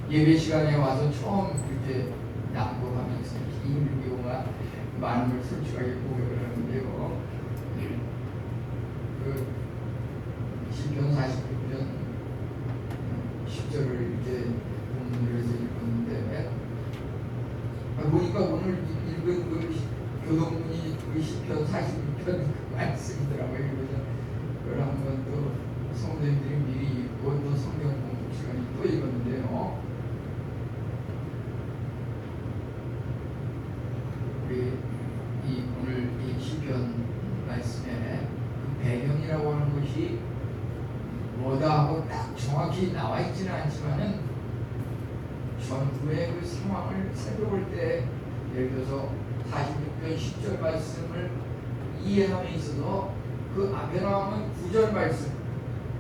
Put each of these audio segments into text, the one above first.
예배 시간에 와서 처음 이렇게 낭독하면서 인류교가 많은 걸 솔직하게 고백을 하는데요. 그 시편 46편 10절을 이렇게 본문을 해서 읽었는데 보니까 오늘 읽은 그 교동문이 그 시편 46편 그 말씀이더라고요. 그래서 그걸 한번 또 성도님들이 미리 읽고 또 성경 공부 시간에 또 읽었는데요. 우리 오늘 이 시편 말씀에 그 배경이라고 하는 것이 뭐다 하고 딱 정확히 나와 있지는 않지만은 전후의 그 상황을 살펴볼 때 예를 들어서 46편 10절 말씀을 이해함에 있어서 그 앞에 나오는 9절 말씀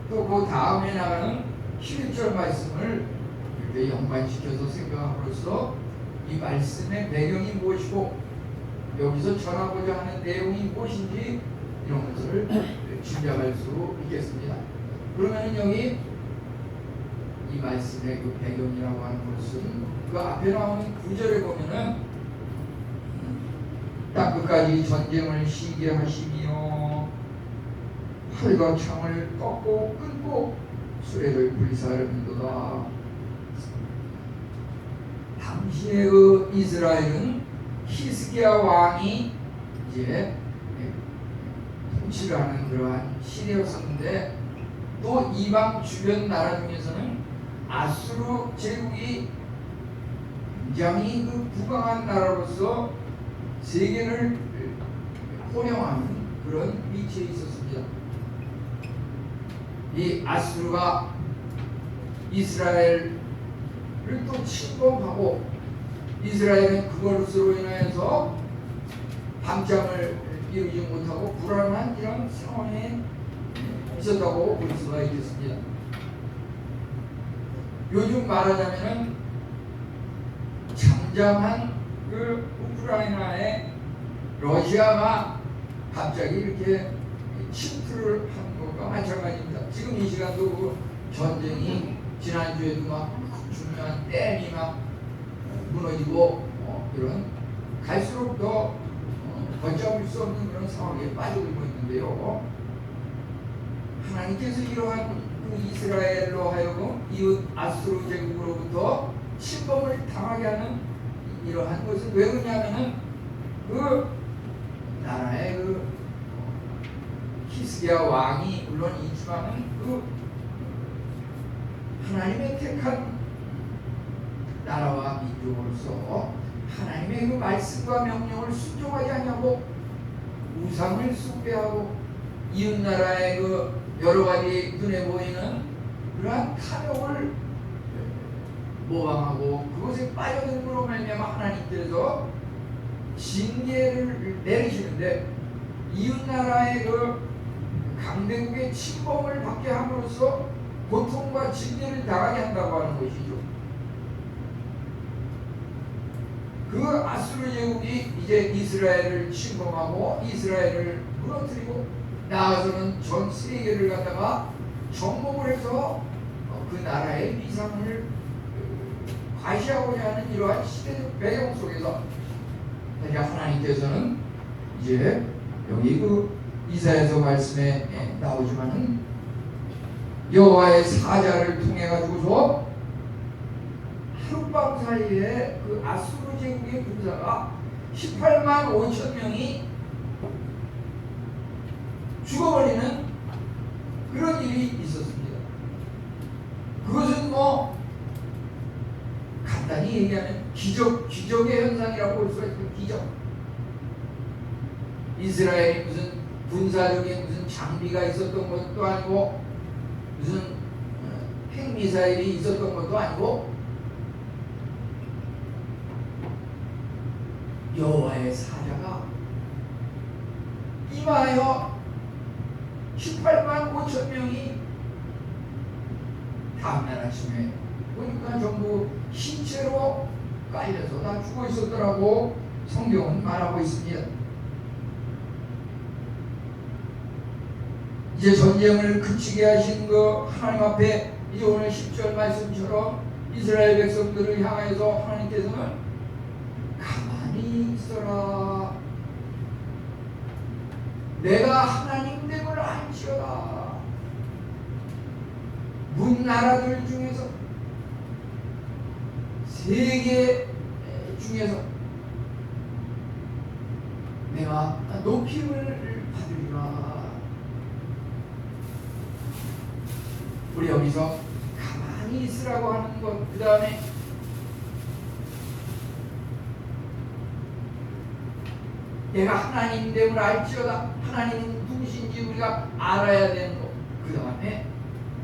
또 그 다음에 나가는 11절 말씀을 이렇게 연관시켜서 생각함으로써 이 말씀의 배경이 무엇이고 여기서 전하고자 하는 내용이 무엇인지 이런 것을 짐작할 수 있겠습니다. 그러면 여기 이 말씀의 그 배경이라고 하는 것은 그 앞에 나오는 9절에 보면은 딱 끝까지 전쟁을 시기하시며 활과 창을 꺾고 끊고 수레를 불사르는도다. 당시의 그 이스라엘은 히스기야 왕이 이제 통치를 하는 그러한 시대였었는데 또 이방 주변 나라 중에서는 아수르 제국이 굉장히 그 부강한 나라로서 세계를 호령하는 그런 위치에 있었습니다. 이 아수르가 이스라엘을 또 침공하고 이스라엘은 그것으로 인해서 밤잠을 이루지 못하고 불안한 이런 상황에 있었다고 볼 수가 있겠습니다. 요즘 말하자면은 잠잠한 그 우크라이나에 러시아가 갑자기 이렇게 침투를 한 것과 마찬가지입니다. 지금 이 시간도 그 전쟁이 지난주에도 막 중요한 댐이 막 무너지고 이런 갈수록 더 걷잡을 수 없는 그런 상황에 빠져들고 있는데요. 하나님께서 이러한 그 이스라엘로 하여금 이웃 아수르 제국으로부터 침범을 당하게 하는 이러한 것은 왜 그러냐면은 그 나라의 그 히스기야 왕이 물론 있지만은 그 하나님의 택한 나라와 민족으로서 하나님의 그 말씀과 명령을 순종하지 않냐고 우상을 숭배하고 이웃 나라의 그 여러 가지 눈에 보이는 그러한 탐욕을 모방하고 그것에 빠져들므로 말미암아 하나님께서 징계를 내리시는데 이웃 나라의 그 강대국의 침범을 받게 함으로써 고통과 징계를 당하게 한다고 하는 것이죠. 그 아수르 제국이 이제 이스라엘을 침범하고 이스라엘을 무너뜨리고 나아가서는 전 세계를 갖다가 정복을 해서 그 나라의 위상을 과시하고자 하는 이러한 시대적 배경 속에서 하나님께서는 이제 여기 그 이사야서 말씀에 나오지만은 여호와의 사자를 통해 가지고서 하룻밤 사이에 그 아수르 제국의 군사가 18만 5천 명이 죽어버리는 그런 일이 있었습니다. 그것은 뭐 간단히 얘기하면 기적의 현상이라고 볼 수가 있어요. 기적. 이스라엘이 무슨 군사적인 무슨 장비가 있었던 것도 아니고 무슨 핵미사일이 있었던 것도 아니고 여호와의 사자가 임하여 18만 5천 명이 다음날 아침에 보니까 전부 신체로 깔려서 다 죽어 있었더라고 성경은 말하고 있습니다. 이제 전쟁을 그치게 하신 그 하나님 앞에 이제 오늘 10절 말씀처럼 이스라엘 백성들을 향해서 하나님께서는 가만히 있어라. 내가 하나님됨을 알지어다. 문나라들 중에서 세계 중에서 내가 높임을 받으리라. 우리 여기서 가만히 있으라고 하는 것, 그 다음에 내가 하나님됨을 알지어다. 하나님은 누구신지 우리가 알아야 되는 것. 그 다음에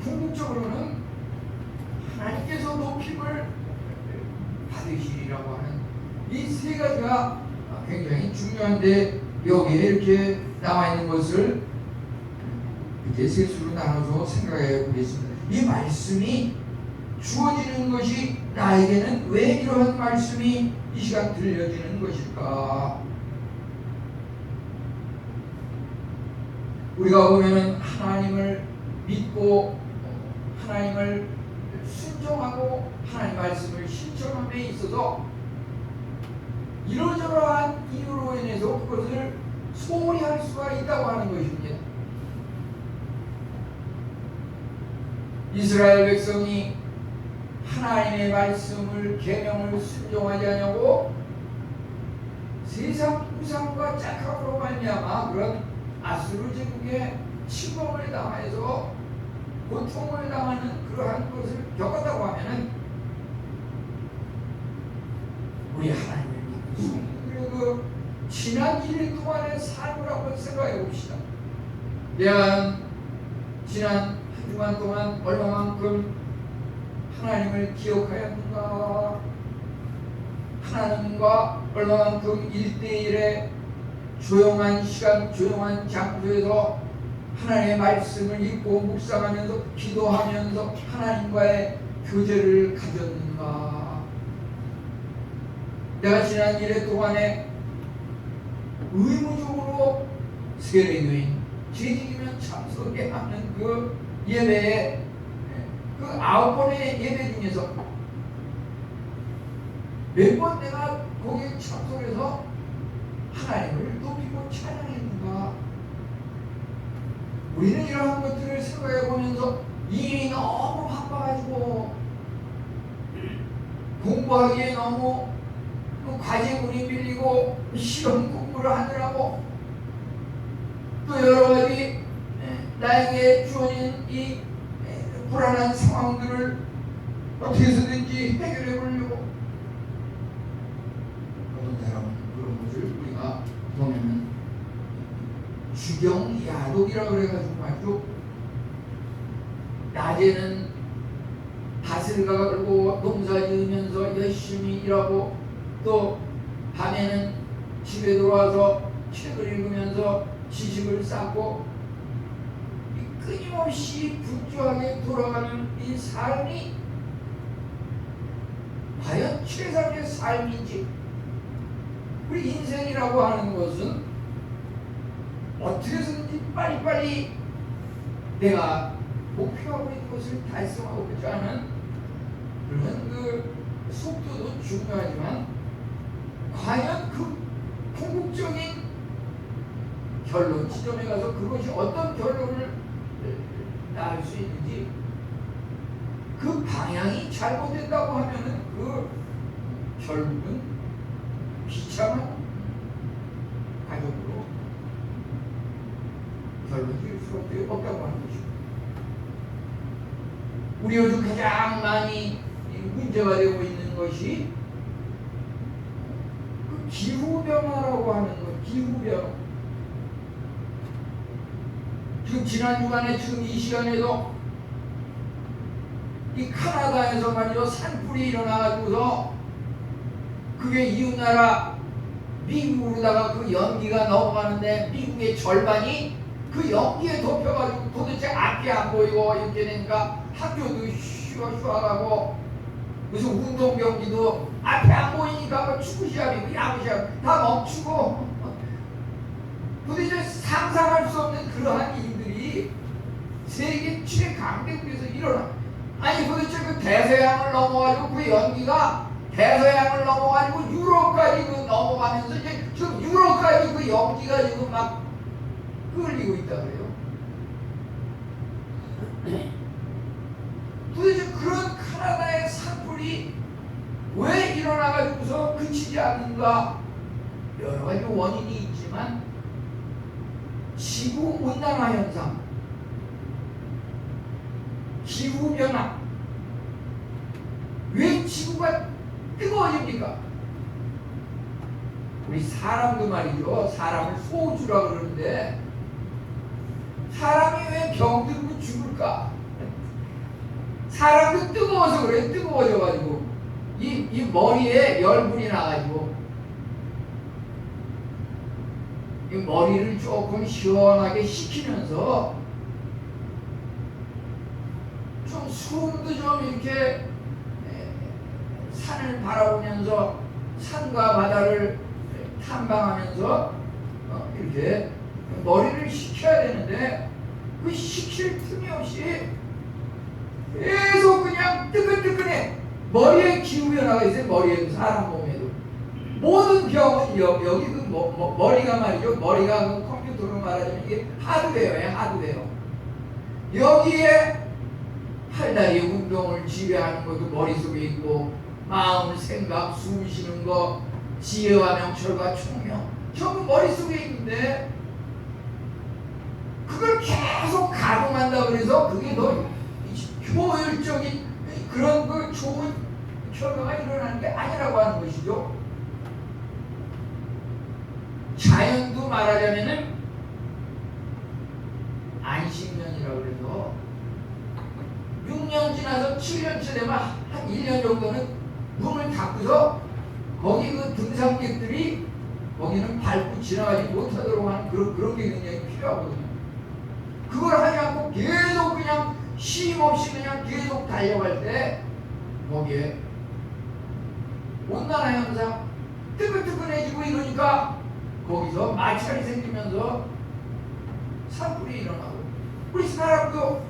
궁극적으로는 하나님께서 높임을 받으시리라고 하는 이 세 가지가 굉장히 중요한데, 여기에 이렇게 나와 있는 것을 이렇게 셋으로 나눠서 생각해 보겠습니다. 이 말씀이 주어지는 것이 나에게는 왜 이러한 말씀이 이 시간 들려지는 것일까? 우리가 보면은 하나님을 믿고 하나님을 순종하고 하나님 말씀을 실천함에 있어서 이러저러한 이유로 인해서 그것을 소홀히 할 수가 있다고 하는 것입니다. 이스라엘 백성이 하나님의 말씀을 계명을 순종하지 않냐고 세상 우상과 착각으로 말미암아 그런 아수르 제국의 침범을 당해서 고통을 당하는 그러한 것을 겪었다고 하면은 우리 하나님을 믿고 그 지난 1년 동안의 삶을 한번 생각해 봅시다. 내가 지난 한 주간 동안 얼마만큼 하나님을 기억하였는가? 하나님과 얼마만큼 1대1의 조용한 시간, 조용한 장소에서 하나님의 말씀을 읽고 묵상하면서 기도하면서 하나님과의 교제를 가졌는가? 내가 지난 1회 동안에 의무적으로 세례교인 재직이면 참석해야 하는 그 예배에 그 9번의 예배 중에서 몇 번 내가 거기에 참석해서 하나님을 높이고 찬양했는가? 우리는 이러한 것들을 생각해 보면서 일이 너무 바빠가지고 공부하기에 너무 과제물이 밀리고 시험 공부를 하느라고 또 여러 가지 나에게 주어진 이 불안한 상황들을 어떻게 해서든지 해결해 보려고 어떤 사람은 그런 것을 우리가 보면은 주경야독이라고 그래가지고 말이죠. 낮에는 밭을 가고 농사 지으면서 열심히 일하고 또 밤에는 집에 들어와서 책을 읽으면서 지식을 쌓고 끊임없이 분주하게 돌아가는 이 삶이 과연 최상의 삶인지? 우리 인생이라고 하는 것은 어떻게 해서든지 빨리빨리 내가 목표하고 있는 것을 달성하고자 하는 그런 그 속도도 중요하지만 과연 그 궁극적인 결론 지점에 가서 그것이 어떤 결론을 낳을 수 있는지 그 방향이 잘못된다고 하면은 그 결국은 비참한 가족으로 결론 지을 수밖에 없다고 하는 것입니다. 우리 요즘 가장 많이 문제가 되고 있는 것이 그 기후변화라고 하는 것, 기후변화. 지금 지난 주간에 지금 이 시간에도 이 카나다에서 말이죠, 산불이 일어나가지고서 그게 이웃나라 미국으로다가 그 연기가 넘어가는데 미국의 절반이 그 연기에 덮여가지고 도대체 앞이 안 보이고 이렇게 되니까 학교도 쉬어가고 무슨 운동 경기도 앞에 안 보이니까 뭐 축구 시합이고 야구 시합 다 멈추고 도대체 상상할 수 없는 그러한 일들이 세계 최강대국에서 일어나. 아니 도대체 그 대서양을 넘어가지고 그 연기가 대서양을 넘어가지고 유럽까지 그 넘어가면서 이제 지금 유럽까지 그 연기가 지금 막 끌리고 있다 그래요. 도대체 그런 카나다의 산불이 왜 일어나가지고서 그치지 않는가? 여러 가지 원인이 있지만 지구 온난화 현상, 기후 변화, 왜 지구가 뜨거워집니까? 우리 사람도 말이죠. 사람을 소주라 그러는데 사람이 왜 병들고 죽을까? 사람도 뜨거워서 그래. 뜨거워져가지고 이 머리에 열분이 나가지고 이 머리를 조금 시원하게 식히면서 좀 숨도 좀 이렇게 산을 바라보면서 산과 바다를 탐방하면서 이렇게 머리를 식혀야 되는데 그 식힐 틈이 없이 계속 그냥 뜨끈뜨끈해. 머리에 기후변화가 있어요. 머리에도 사람 몸에도 모든 병은 여기 그 머리가 말이죠. 머리가 그 컴퓨터로 말하자면 이게 하드웨어예요. 하드웨어. 여기에 팔다리 운동을 지배하는 것도 머릿속에 있고 마음, 생각, 숨 쉬는 거, 지혜와 명철과 총명 전부 머릿속에 있는데 그걸 계속 가동한다 그래서 그게 더 효율적인 그런 그 좋은 결과가 일어나는 게 아니라고 하는 것이죠. 자연도 말하자면은 안식년이라고 그래서 6년 지나서 7년째 되면 한 1년 정도는 문을 닫고서 거기 그 등산객들이 거기는 밟고 지나가지 못하도록 하는 그런 게 굉장히 필요하거든요. 그걸 하지 않고 계속 그냥 쉼 없이 그냥 계속 달려갈 때 거기에 온난화 현상 뜨끈뜨끈해지고 이러니까 거기서 마찰이 생기면서 산불이 일어나고 우리 사람도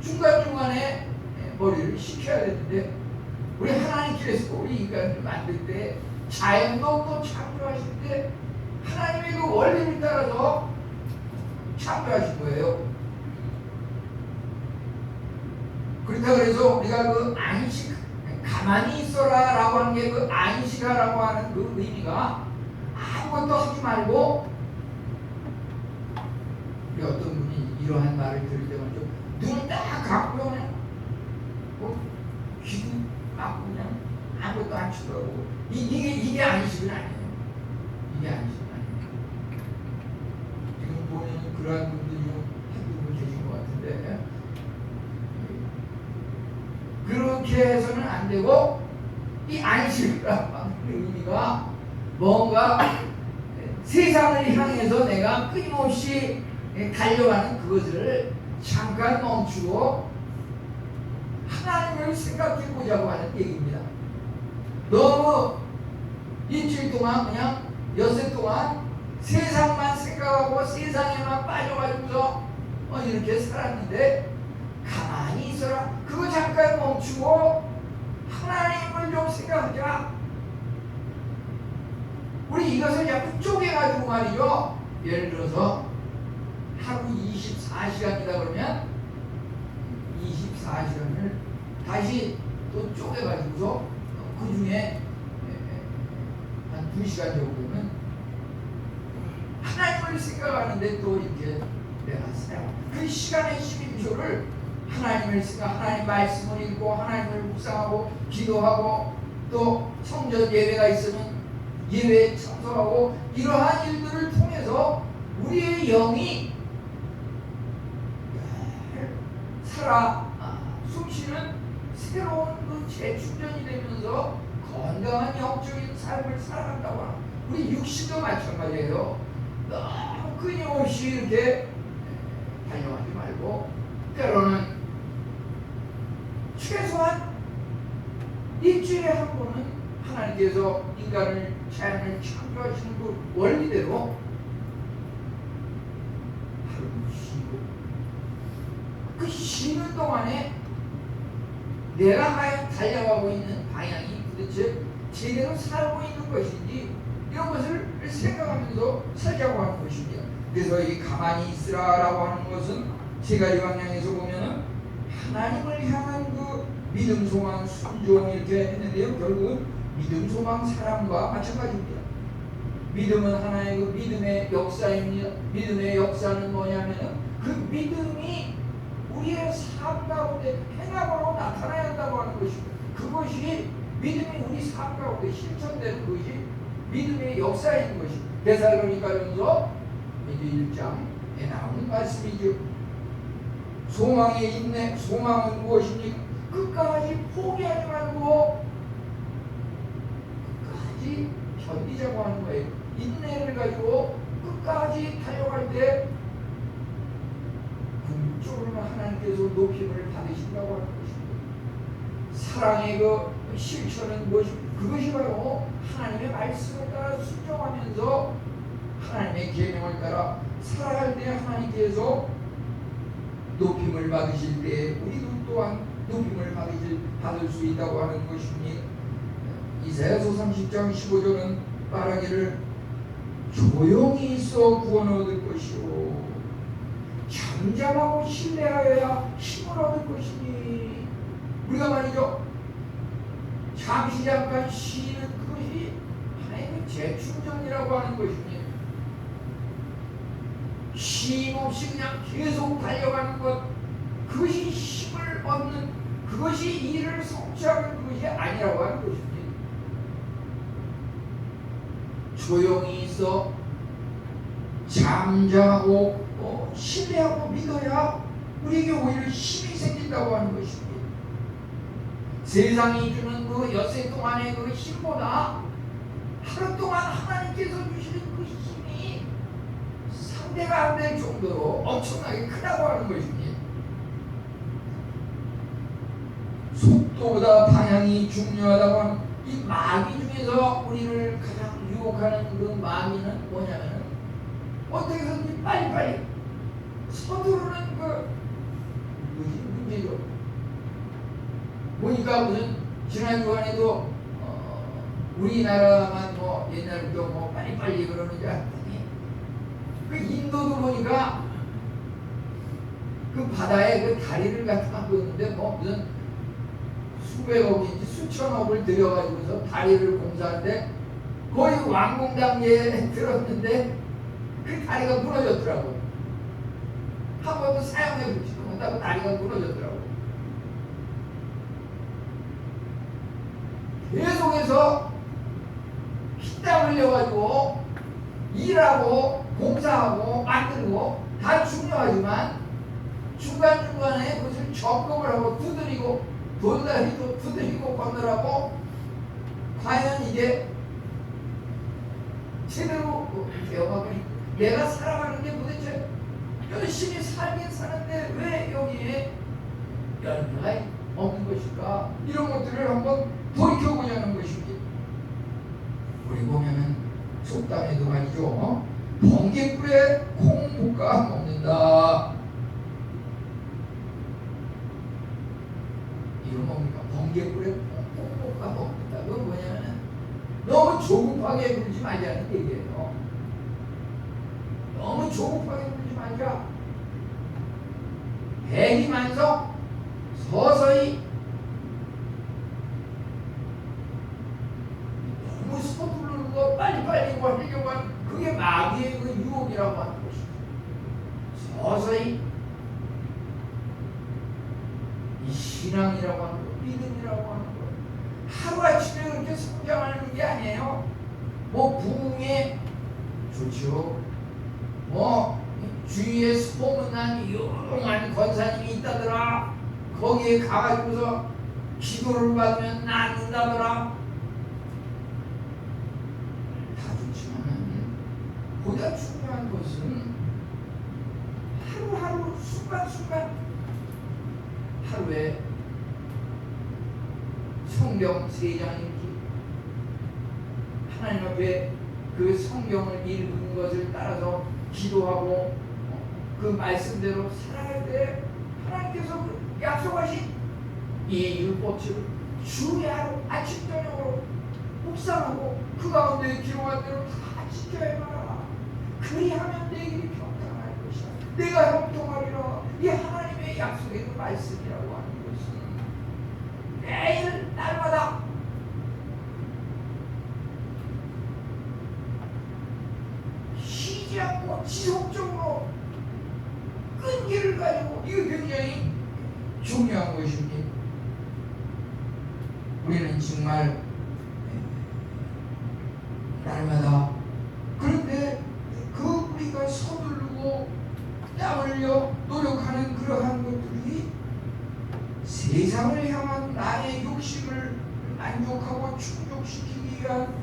중간중간에 머리를 식혀야 되는데 우리 하나님께서 우리 인간을 만들 때 자연도 또 창조하실 때 하나님의 그 원리를 따라서 창조하신 거예요. 그렇다 그래서 우리가 그 안식, 가만히 있어라 라고 하는 게 그 안식하라고 하는 그 의미가 아무것도 하지 말고 우리 어떤 분이 이러한 말을 들을 때만 좀 눈을 딱 감고 그냥 귀도 막고 그냥 아무것도 안 치더라고. 이게 안식은 아니에요. 이게 안식은 아니에요. 지금 보면 그러한 분들이 한두 분 계신 것 같은데 그렇게 해서는 안 되고 이 안식이라고 하는 의미가 뭔가 세상을 향해서 내가 끊임없이 달려가는 그것을 잠깐 멈추고 하나님을 생각해 보자고 하는 얘기입니다. 너무 일주일 동안 그냥 엿새 동안 세상만 생각하고 세상에만 빠져가지고서 이렇게 살았는데 가만히 있어라. 그거 잠깐 멈추고 하나님을 좀 생각하자. 우리 이것을 자꾸 쪼개가지고 말이죠. 예를 들어서 하루 24시간이다 그러면 24시간을 다시 또 쪼개가지고서 그 중에 한 2시간 정도는 하나님을 생각하는데 또 이렇게 내놨어요. 그 시간의 12초를 하나님을 생각, 하나님 말씀을 읽고 하나님을 묵상하고 기도하고 또 성전 예배가 있으면 예배에 참석하고 이러한 일들을 통해서 우리의 영이 살아 숨쉬는 새로운 그 재충전이 되면서 건강한 영적인 삶을 살아간다고 하는 우리 육신도 마찬가지예요. 너무 끊임없이 이렇게 달려가지 말고 때로는 최소한 일주일에 한 번은 하나님께서 인간을 자연을 창조하시는 그 원리대로 하루 쉬고 그 쉬는 동안에 내가 과연 달려가고 있는 방향이 도대체 제대로 살고 있는 것인지 이런 것을 생각하면서 살자고 하는 것입니다. 그래서 이 가만히 있으라라고 하는 것은 세 가지 방향에서 보면은 하나님을 향한 그 믿음, 소망, 순종 이렇게 했는데요. 결국은 믿음, 소망, 사랑과 마찬가지입니다. 믿음은 하나의 그 믿음의 역사입니다. 믿음의 역사는 뭐냐면은 그 믿음이 우리의 삶 가운데 행함으로 나타나야 한다고 하는 것입니다. 그것이 믿음이 우리 삶 가운데 실천되는 것이 믿음의 역사인 것입니다. 데살로니가전서 1장에 나오는 말씀이죠. 소망의 인내, 소망은 무엇입니까? 끝까지 포기하지 말고 끝까지 견디자고 하는 거예요. 인내를 가지고 끝까지 달려갈 때 궁극적으로는 하나님께서 높임을 받으신다고 하는 것입니다. 사랑의 그 실천은 무엇입니까? 그것이 바로 하나님의 말씀을 따라 순종하면서 하나님의 계명을 따라 살아갈 때 하나님께서 높임을 받으실 때 우리도 또한 높임을 받을 수 있다고 하는 것입니다. 이사야서 30장 15절은 말하기를 조용히 있어 구원 얻을 것이요 잠잠하고 신뢰하여야 힘을 얻을 것이니 우리가 말이죠 잠시 잠깐 쉬는 그것이 하나님의 재충전이라고 하는 것입니다. 쉼 없이 그냥 계속 달려가는 것 그것이 힘을 얻는 그것이 일을 성취하는 것이 아니라고 하는 것입니다. 조용히 있어 잠잠하고 신뢰하고 믿어야 우리에게 오히려 힘이 생긴다고 하는 것입니다. 세상이 주는 그 엿새 동안의 그 힘보다 하루 동안 하나님께서 주시는 그 힘이 상대가 안 될 정도로 엄청나게 크다고 하는 것입니다. 속도보다 방향이 중요하다고 하는 이 마귀 중에서 우리를 가장 유혹하는 그 마귀는 뭐냐면 어떻게 해서든지 빨리빨리 서두르는 그 문제죠. 보니까 무슨 지난 주간에도 우리나라만 뭐 옛날부터 뭐 빨리빨리 그러는지 알았더니 그 인도도 보니까 그 바다에 그 다리를 갖다 놨는데 뭐 무슨 수백억인지 수천억을 들여가지고서 다리를 공사하는데 거의 완공 단계에 들었는데 그 다리가 무너졌더라고요. 한 번도 사용해 보지도 못하고 다리가 무너졌더라고요. 계속해서 피땀 흘려가지고 일하고 공사하고 만들고 다 중요하지만 중간중간에 그것을 점검을 하고 두드리고 돌다리도 두드리고 건너라고 과연 이게 제대로 배워가고 내가 살아가는 게 도대체 열심히 살긴 사는데 왜 여기에 열매가 없는 것일까? 이런 것들을 한번 돌이켜보자 하는 것입니다. 우리 보면은 속담에도 말이죠. 번개불에 콩 볶아 먹는다. 이건 뭡니까? 번개불에 콩 볶아 먹는다. 그건 뭐냐면 너무 조급하게 굴지 말자는 얘기예요. 너무 조급하게 굴지 말자. 대기만성 서서히 너무 서두르는 거 빨리빨리 하려고 하는 그게 마귀의 그 유혹이라고 하는 것이죠. 서서히 이 신앙이라고 하는 거, 믿음이라고 하는 거 하루아침에 그렇게 성장하는 게 아니에요. 뭐 부흥에 좋죠. 뭐 주위에 소문난 유명한 권사님이 있다더라. 거기에 가가지고서 기도를 받으면 낫는다더라. 다 좋지만은 보다 중요한 것은 하루하루 순간순간 하루에 성경 3장 읽기 하나님 앞에 그 성경을 읽은 것을 따라서 기도하고 그 말씀대로 살아갈 때 하나님께서 약속하신 이 율법책을 주의 하루 아침 저녁으로 묵상하고 그 가운데 기록한 대로 다 지켜야 말아라. 그리하면 내 길이 평탄할 것이다. 내가 형통하리라. 이 하나님의 약속의 그 말씀이라고 하는 것은 매일 날마다 쉬지 않고 지속적으로 끈기를 가지고, 이거 굉장히 중요한 것입니다. 우리는 정말 날마다, 그런데 그 우리가 서두르고 땀 흘려 노력하는 그러한 것들이 세상을 향한 나의 욕심을 만족하고 충족시키기 위한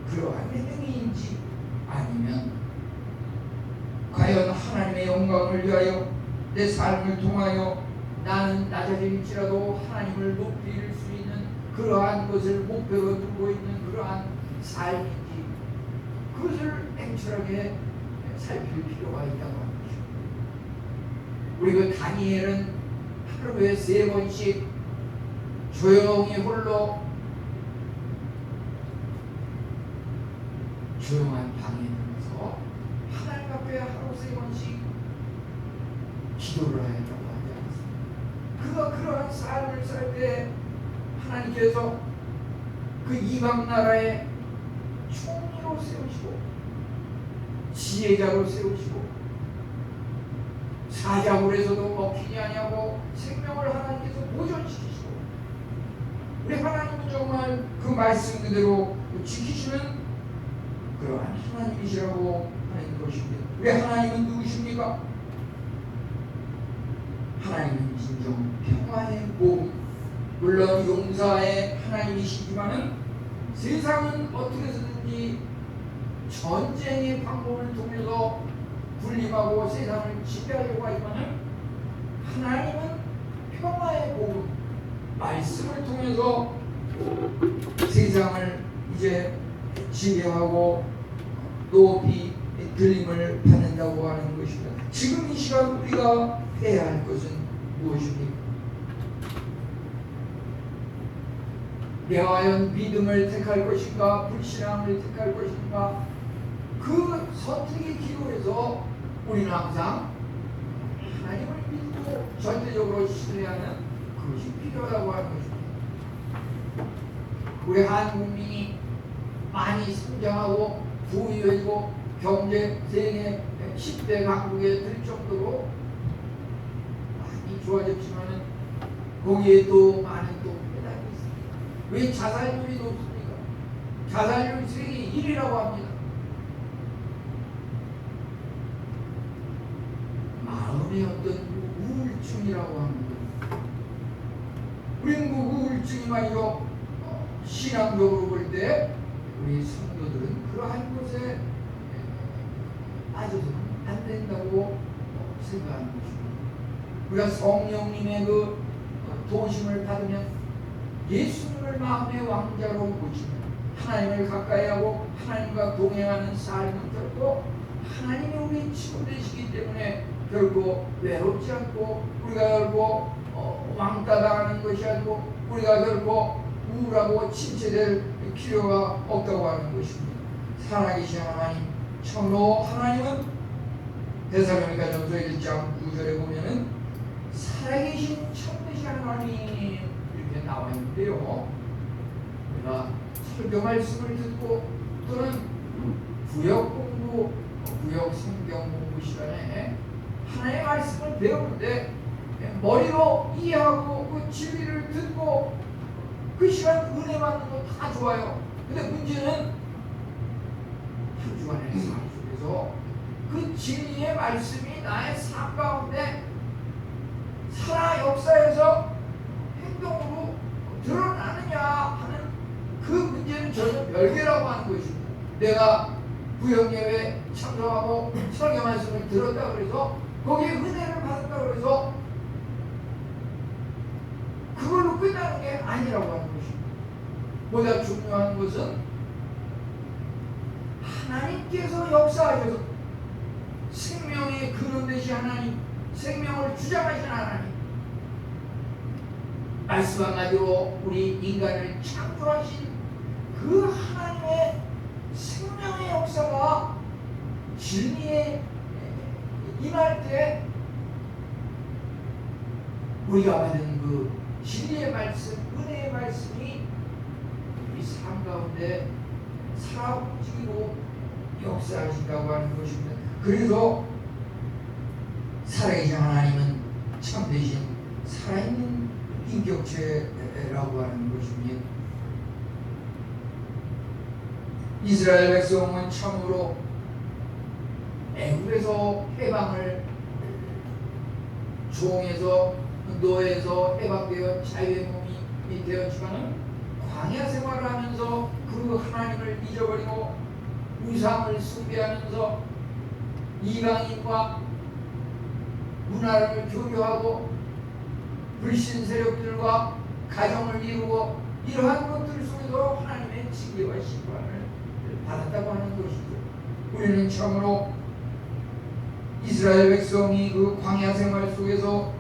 그러한 행위인지, 아니면 과연 하나님의 영광을 위하여 내 삶을 통하여 나는 낮아질지라도 하나님을 높일 수 있는 그러한 것을 목표로 두고 있는 그러한 삶인지, 그것을 냉철하게 살필 필요가 있다고 하는 것입니다. 우리 그 다니엘은 하루에 3번씩 조용히 홀로 조용한 방에 들어서 하나님 앞에 하루 3번씩 기도를 하였다고 하지 않습니까? 그가 그러한 삶을 살 때 하나님께서 그 이방 나라의 총리로 세우시고 지혜자로 세우시고 사자굴에서도 먹히지 아니하고 생명을 하나님께서 보존시키시고, 우리 하나님은 정말 그 말씀 그대로 지키시는 그러한 하나님이시라고 하는 것입니다. 우리 하나님은 누구십니까? 하나님은 진정 평화의 몸, 물론 용사의 하나님이시지만은 세상은 어떻게 해서든지 전쟁의 방법을 통해서 군림하고 세상을 지배하려고 하지만은 하나님은 평화의 복음, 말씀을 통해서 세상을 이제 지배하고 높이 들림을 받는다고 하는 것입니다. 지금 이 시간 우리가 해야 할 것은 무엇입니까? 내가 과연 믿음을 택할 것인가, 불신앙을 택할 것인가, 그 선택의 기로에서 우리는 항상 하나님을 믿고 절대적으로 신뢰하는 그것이 필요하다고 하는 것입니다. 우리 한국민이 많이 성장하고 부유해지고 경제 세계 10대 강국에 들 정도로 많이 좋아졌지만은 거기에 또 많은 또 pé달이 있습니다. 왜 자살률이 높습니까? 자살률 세계 1위라고 합니다. 마음의 어떤 우울증이라고 하는 거예요. 우리는 그 우울증이 말이죠, 신앙적으로 볼 때 우리 성도들은 그러한 것에 빠져서는 안 된다고 생각하는 것입니다. 우리가 성령님의 그 도심을 받으면 예수님을 마음의 왕자로 모시면 하나님을 가까이 하고 하나님과 동행하는 삶은 결코 하나님이 우리 친구 되시기 때문에 결코 외롭지 않고, 우리가 결코 왕따 당하는 것이 아니고 우리가 결코 우울하고 침체될 필요가 없다고 하는 것입니다. 살아계신 하나님, 참으로 하나님은 데살로니가전서 1장 9절에 보면은 살아계신 참되신 하나님 이렇게 나와 있는데요, 우리가 설교 말씀을 듣고 또는 구역 공부, 구역 성경 공부 시간에 하나님의 말씀을 배우는데 머리로 이해하고 그 진리를 듣고 그 시간 은혜 받는 거 다 좋아요. 근데 문제는 한 주간의 삶 속에서 그 진리의 말씀이 나의 삶 가운데 살아 역사에서 행동으로 드러나느냐 하는 그 문제는 전혀 별개라고 하는 것입니다. 내가 구역예배 참석하고 설교 말씀을 들었다 그래서 거기에 은혜를 받았다 그래서 그걸로 끝나는 게 아니라고 하는 것입니다. 보다 중요한 것은 하나님께서 역사하셔서 생명의 근원 되신 하나님, 생명을 주장하신 하나님, 말씀 한마디로 우리 인간을 창조하신 그 하나님의 생명의 역사가 진리에 임할 때 우리가 받은 그 진리의 말씀, 은혜의 말씀이 우리 삶 가운데 살아 움직이고 역사하신다고 하는 것입니다. 그래서 살아계신 하나님은 참되신 살아있는 인격체라고 하는 것입니다. 이스라엘 백성은 참으로 애굽에서 해방을 종에서 노예에서 해방되어 자유의 몸이 되었지만은 광야 생활을 하면서 그 하나님을 잊어버리고 우상을 숭배하면서 이방인과 문화를 교류하고 불신 세력들과 가정을 이루고 이러한 것들 속에서 하나님의 징계와 심판을 받았다고 하는 것이죠. 우리는 참으로 이스라엘 백성이 그 광야 생활 속에서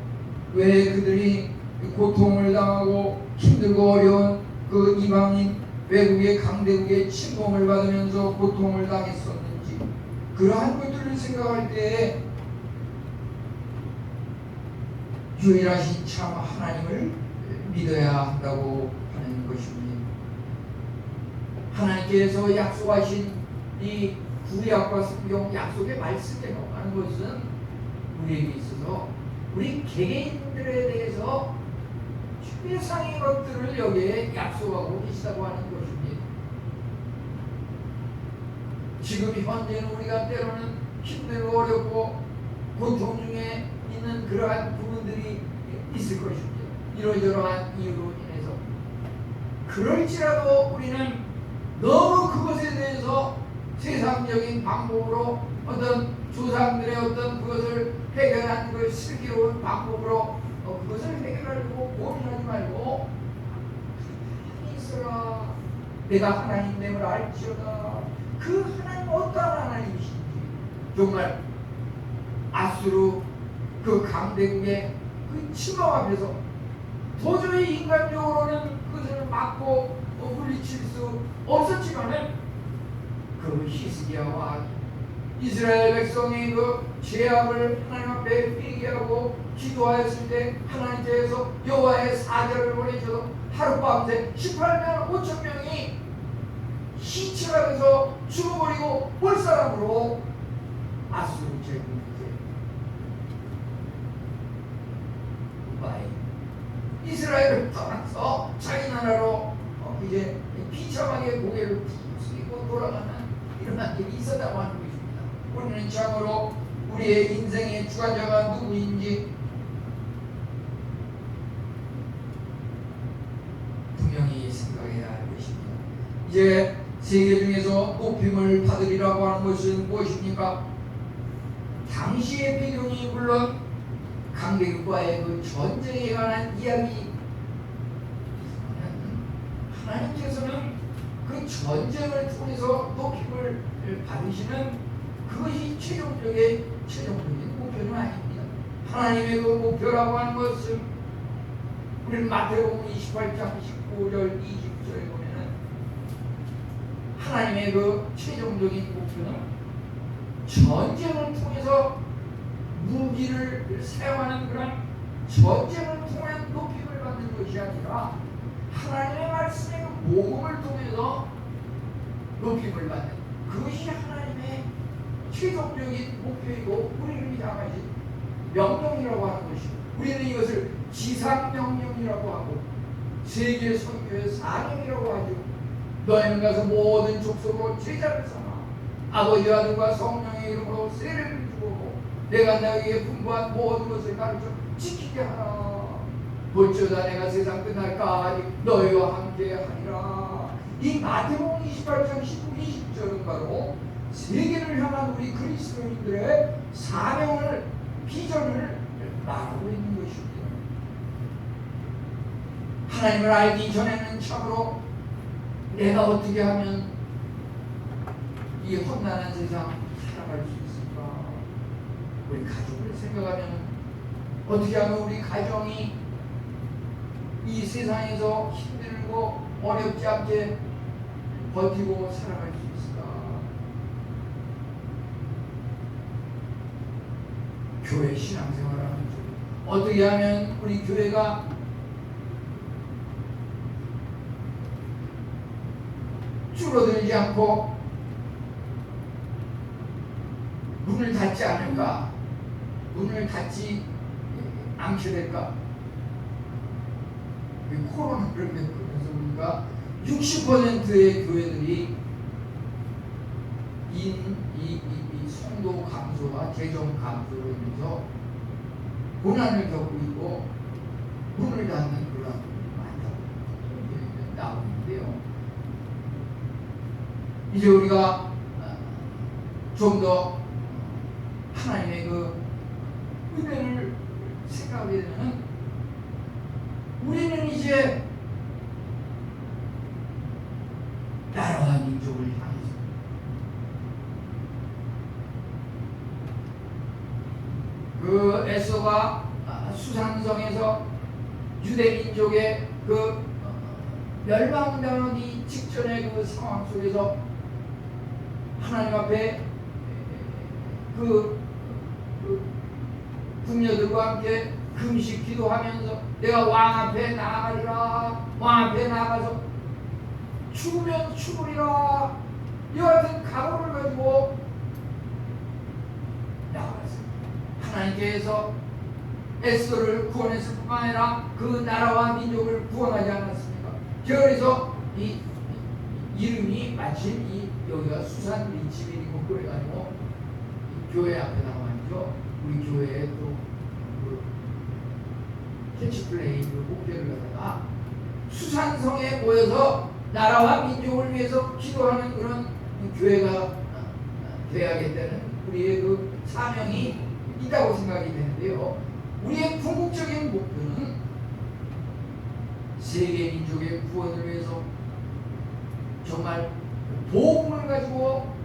왜 그들이 고통을 당하고 힘들고 어려운 그 이방인 외국의 강대국의 침공을 받으면서 고통을 당했었는지, 그러한 것들을 생각할 때에 유일하신 참 하나님을 믿어야 한다고 하는 것입니다. 하나님께서 약속하신 이 구약과 성경 약속의 말씀대로 하는 것은 우리에게 있어서 우리 개개인들에 대해서 최상의 것들을 여기에 약속하고 계시다고 하는 것입니다. 지금 현재는 우리가 때로는 힘들고 어렵고 고통 중에 있는 그러한 부분들이 있을 것입니다. 이러저러한 이유로 인해서. 그럴지라도 우리는 너무 그것에 대해서 세상적인 방법으로 어떤 조상들의 어떤 그것을 해결한 그 슬기로운 방법으로 그것을 해결하려고 고민하지 말고 가만히 있어라. 내가 하나님됨을 알지어다. 그 하나님 어떠한 하나님이신지, 정말 아수르 그 강대국의 그 침범 앞에서 도저히 인간적으로는 그것을 막고 물리칠 수 없었지만은 그 히스기야와 이스라엘 백성이 그 죄악을 하나님 앞에 회개하고 기도하였을 때 하나님께서 여호와의 사자를 보내셔서 하룻밤새 18만 5천 명이 시체가 돼서 죽어버리고 올 사람으로 아수르 제국에 이스라엘을 떠나서 자기 나라로 이제 비참하게 고개를 숙이고 돌아가는 이런 일이 있었다고 하는 것입니다. 우리는 참으로 우리의 인생의 주관자가 누구인지 분명히 생각해야 할 것입니다. 이제 세계 중에서 높임을 받으리라고 하는 것은 무엇입니까? 당시의 배경이 물론 강대국과의 그 전쟁에 관한 이야기, 하나님께서는 그 전쟁을 통해서 높임을 받으시는 그것이 최종적인 목표는 아닙니다. 하나님의 그 목표라고 하는 것은 우리는 마태복음 28장 19절 20절에 보면은 하나님의 그 최종적인 목표는 전쟁을 통해서 무기를 사용하는 그런 전쟁을 통한 높임을 받는 것이 아니라 하나님의 말씀의 복음을 통해서 높임을 받는 그것이 하나님의 최종적인 목표이고 우리를 향하신 명령이라고 하는 것입니다. 우리는 이것을 지상명령이라고 하고 세계 선교의 사명이라고 하죠. 너희는 가서 모든 족속으로 제자를 삼아 아버지와 아들과 성령의 이름으로 세례를 주고 내가 너희에게 분부한 모든 것을 가르쳐 지키게 하라. 볼지어다 내가 세상 끝날까지 너희와 함께 하리라. 이 마태복음 28장 19, 20절은 바로 세계를 향한 우리 그리스도인들의 사명을, 비전을 말하고 있는 것입니다. 하나님을 알기 전에는 참으로 내가 어떻게 하면 이 험난한 세상 살아갈 수 있을까? 우리 가족을 생각하면 어떻게 하면 우리 가정이 이 세상에서 힘들고 어렵지 않게 버티고 살아갈 수 있을까? 교회 신앙생활을 하는 중 어떻게 하면 우리 교회가 줄어들지 않고 문을 닫지 않을까? 문을 닫지 않게 될까? 코로나를 겪으면서 우리가 60%의 교회들이 이 성도 감소와 재정 감소로 인해서 고난을 겪고 있고 문을 닫는 그런 많다고 나오는데요. 이제 우리가 좀 더 하나님의 그 은혜를 생각하게 되면 우리는 이제 나라와 민족을 향해서 그 에서가 수산성에서 유대 민족의 그 멸망당하기 직전의 그 상황 속에서 하나님 앞에 그 궁녀들과 함께 금식 기도하면서 내가 왕 앞에 나아가리라, 왕 앞에 나아가서 죽으면 죽으리라, 이와 같은 각오를 가지고 나아갔습니다. 하나님께서 에스더를 구원했을 뿐만 아니라 그 나라와 민족을 구원하지 않았습니까? 그래서 이 이름이 마침 여기가 수산 리치빈이고 그래가지고 교회 앞에 나와있죠. 우리 교회에 또 캐치플레이 목표를 갖다가 수산성에 모여서 나라와 민족을 위해서 기도하는 그런 교회가 되어야겠다는 우리의 그 사명이 있다고 생각이 되는데요. 우리의 궁극적인 목표는 세계 민족의 구원을 위해서 정말 복음을 가지고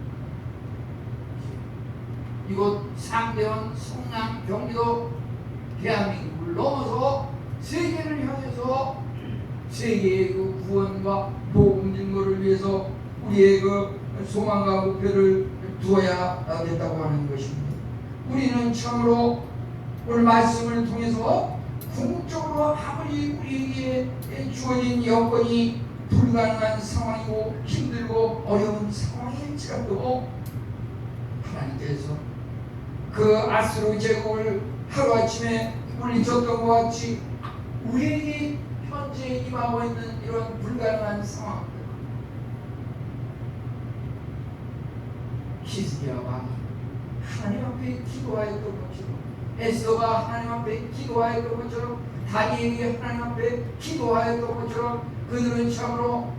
이곳 상대원, 성남, 경기도, 대한민국을 넘어서 세계를 향해서 세계의 그 구원과 복음 증거를 위해서 우리의 그 소망과 목표를 두어야겠다고 하는 것입니다. 우리는 참으로 오늘 말씀을 통해서 궁극적으로 아무리 우리에게 주어진 여건이 불가능한 상황이고 힘들고 어려운 상황일지라도 하나님께서 그 아수르 제국을 하루아침에 물리쳤던 것 같이 우리에게 현재 임하고 있는 이런 불가능한 상황들, 히스기야 왕이 하나님 앞에 기도하였던 것처럼, 에스더가 하나님 앞에 기도하였던 것처럼, 다니엘이 하나님 앞에 기도하였던 것처럼 그들은 참으로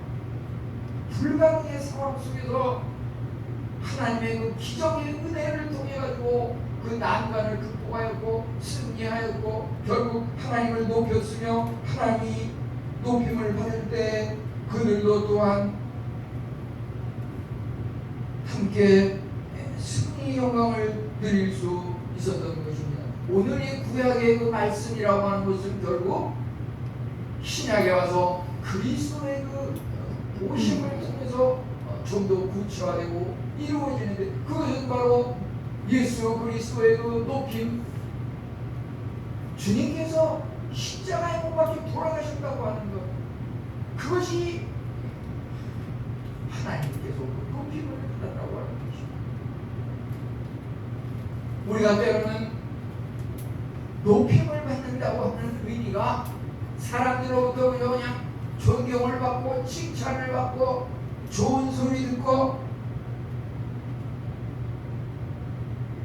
불가능의 상황 속에서 하나님의 그 기적의 은혜를 통해 가지고 그 난관을 극복하였고 승리하였고 결국 하나님을 높였으며 하나님이 높임을 받을 때 그들도 또한 함께 승리 영광을 누릴 수 있었던 것입니다. 오늘의 구약의 그 말씀이라고 하는 것은 결국 신약에 와서 그리스도의 그 오심을 통해서 좀 더 구체화되고 이루어지는데, 그것은 바로 예수 그리스도의 그 높임, 주님께서 십자가에 못 박혀 돌아가셨다고 하는 것, 그것이 하나님께서 그 높임을 받았다고 하는 것입니다. 우리가 때로는 높임을 받는다고 하는 의미가 사람들로부터 그냥 존경을 받고 칭찬을 받고 좋은 소리 듣고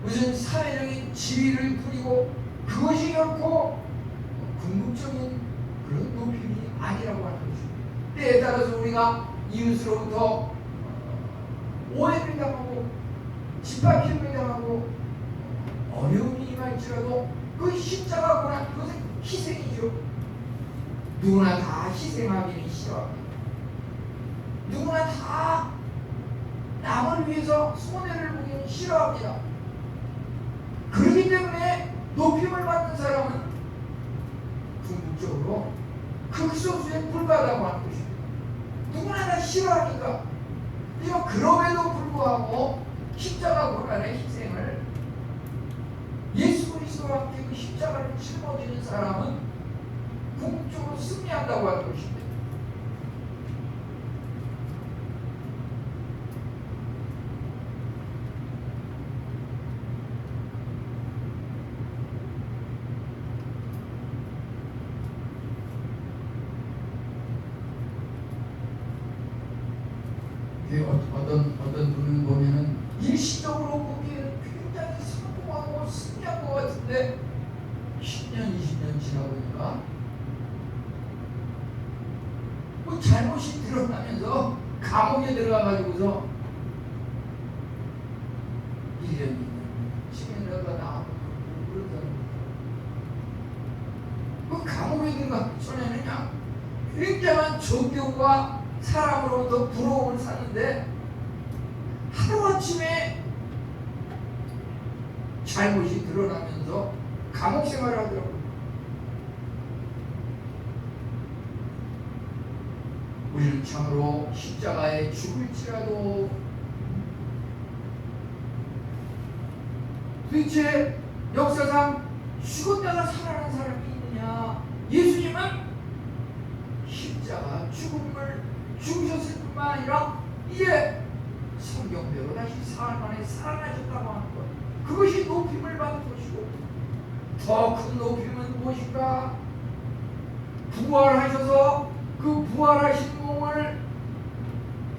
무슨 사회적인 지위를 누리고, 그것이 결코 궁극적인 그런 높임이 아니라고 하는 것입니다. 때에 따라서 우리가 이웃으로부터 오해를 당하고 짓밟힘을 당하고 어려움이 임할지라도 그 십자가 고난, 그것은 희생이죠. 누구나 다 희생하기는 싫어합니다. 누구나 다 남을 위해서 손해를 보기는 싫어합니다. 그렇기 때문에 높임을 받는 사람은 궁극적으로 극소수에 불과하다고 하는 것입니다. 누구나 다 싫어하니까. 하지만 그럼에도 불구하고 십자가 고난의 희생을 예수 그리스도와 함께 그 십자가를 짊어지는 사람은 궁극적으로 승리한다고 하는 것입니다. 어떤 분은 보면은 일시적으로 보기에는 굉장히 성공하고 승리한 것 같은데 10년, 20년 지나보니까 뭐 잘못이 드러나면서 감옥에 들어가가지고서 1년, 2년, 10년이라도 나오고 그러더라고요. 그 감옥에 들어가기 전에는 그냥 굉장한 존경과 사람으로부터 부러움을 샀는데 하루아침에 잘못이 드러나면서 감옥 생활을 하더라고요. 우리는 참으로 십자가에 죽을지라도 도대체 역사상 죽었다가 살아난 사람이 있느냐? 예수님은 십자가 죽음을 죽으셨을 뿐만 아니라 이제 성경대로 다시 사흘 만에 살아나셨다고 하는 것, 그것이 높임을 받은 것이고, 더 큰 높임은 무엇인가? 부활하셔서 그 부활하신 몸을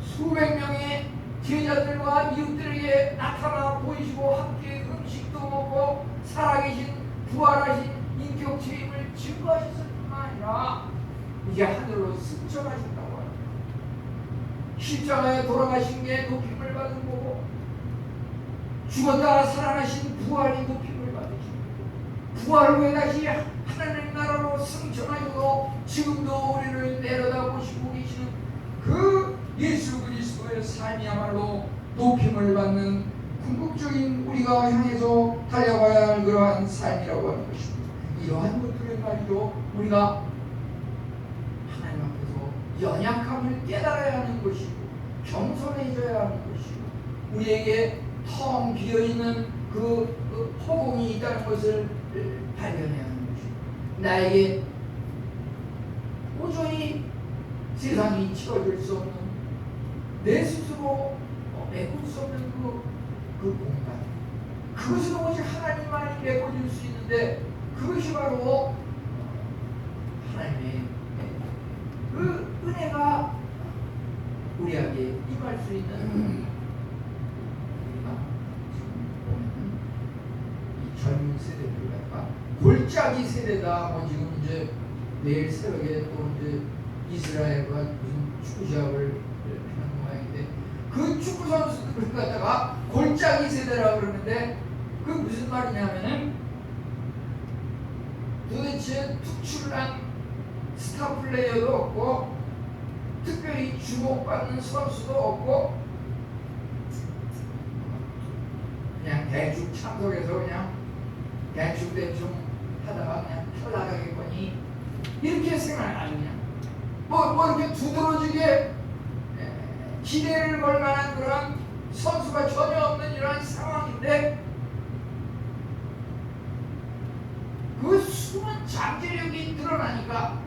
수백 명의 제자들과 이웃들에게 나타나 보이시고 함께 음식도 먹고 살아계신 부활하신 인격체임을 증거하셨을 뿐만 아니라 이제 하늘로 승천하셨다고 합니다. 십자가에 돌아가신 게 높임을 받은 거고, 죽었다가 살아나신 부활이 높임을 받으시고, 부활 후에 다시 하나님 나라로 승천하시고 지금도 우리를 내려다보시고 계시는 그 예수 그리스도의 삶이야말로 높임을 받는 궁극적인 우리가 향해서 달려가야 할 그러한 삶이라고 하는 것입니다. 이러한 것들을 말이죠, 우리가 하나님 앞에서 연약함을 깨달아야 하는 것이고 겸손해져야 하는 것이고 우리에게 텅 비어있는 그 허공이 있다는 것을 발견해야 하는 것이고, 나에게 온전히 세상이 채워줄 수 없는, 내 스스로 메꿀 수 없는 그 공간, 그것은 오직 하나님만이 메꿔줄 수 있는데, 그것이 바로 하나님의 그 은혜가 우리에게 임할 수 있는, 우리가 지금 보면 이 젊은 세대들 갖다가 골짜기 세대다. 뭐 지금 이제 내일 새벽에 또 이제 이스라엘과 무슨 축구 시합을 하는 모양인데, 그 축구 선수들을 갖다가 골짜기 세대라고 그러는데, 그 무슨 말이냐면은 도대체 특출난 스타 플레이어도 없고 특별히 주목받는 선수도 없고 그냥 대충 참석해서 그냥 대충 하다가 그냥 탈락하겠거니 이렇게 생각하는, 그냥 뭐 이렇게 두드러지게 기대를 걸 만한 그런 선수가 전혀 없는 이런 상황인데, 그 숨은 잠재력이 드러나니까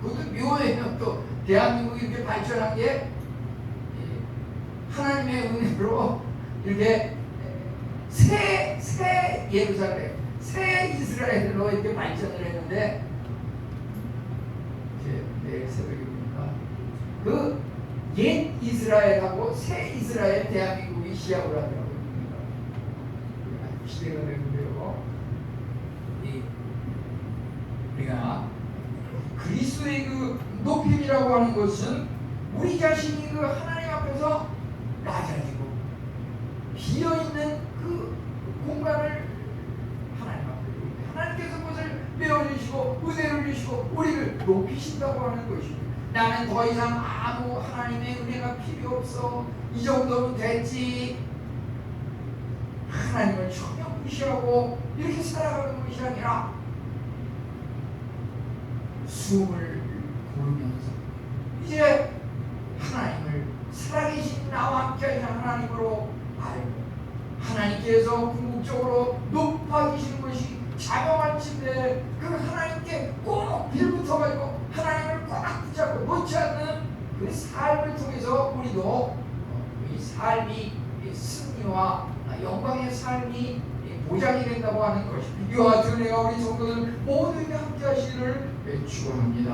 그것도 묘해요. 또 대한민국이 이렇게 발전한 게 하나님의 은혜로 이렇게 새 예루살렘, 새 이스라엘로 이렇게 발전을 했는데, 이제 내일 새벽에 보니까 그 옛 이스라엘하고 새 이스라엘 대한민국이 시합을 하더라고요. 기대가 되는데요. 우리가 그리스도의 그 높임이라고 하는 것은 우리 자신이 그 하나님 앞에서 낮아지고 비어있는 그 공간을 하나님 앞에, 하나님께서 그것을 메워주시고 은혜를 주시고 우리를 높이신다고 하는 것입니다. 나는 더 이상 아무 하나님의 은혜가 필요 없어, 이 정도면 됐지, 하나님을 전혀 무시하고 이렇게 살아가는 것이 아니라 숨을 고르면서 이제 하나님을 살아계신 나와 함께하신 하나님으로 알고 하나님께서 궁극적으로 높아지시는 것이 자명한진데 그 하나님께 꼭 빌붙어가지고 하나님을 꽉 붙잡고 놓지 않는 그 삶을 통해서 우리도 이 삶이 승리와 영광의 삶이 보장이 된다고 하는 것입니다. 이와 같은 은혜가 우리 성도들 모두에게 함께 하시기를 축원합니다.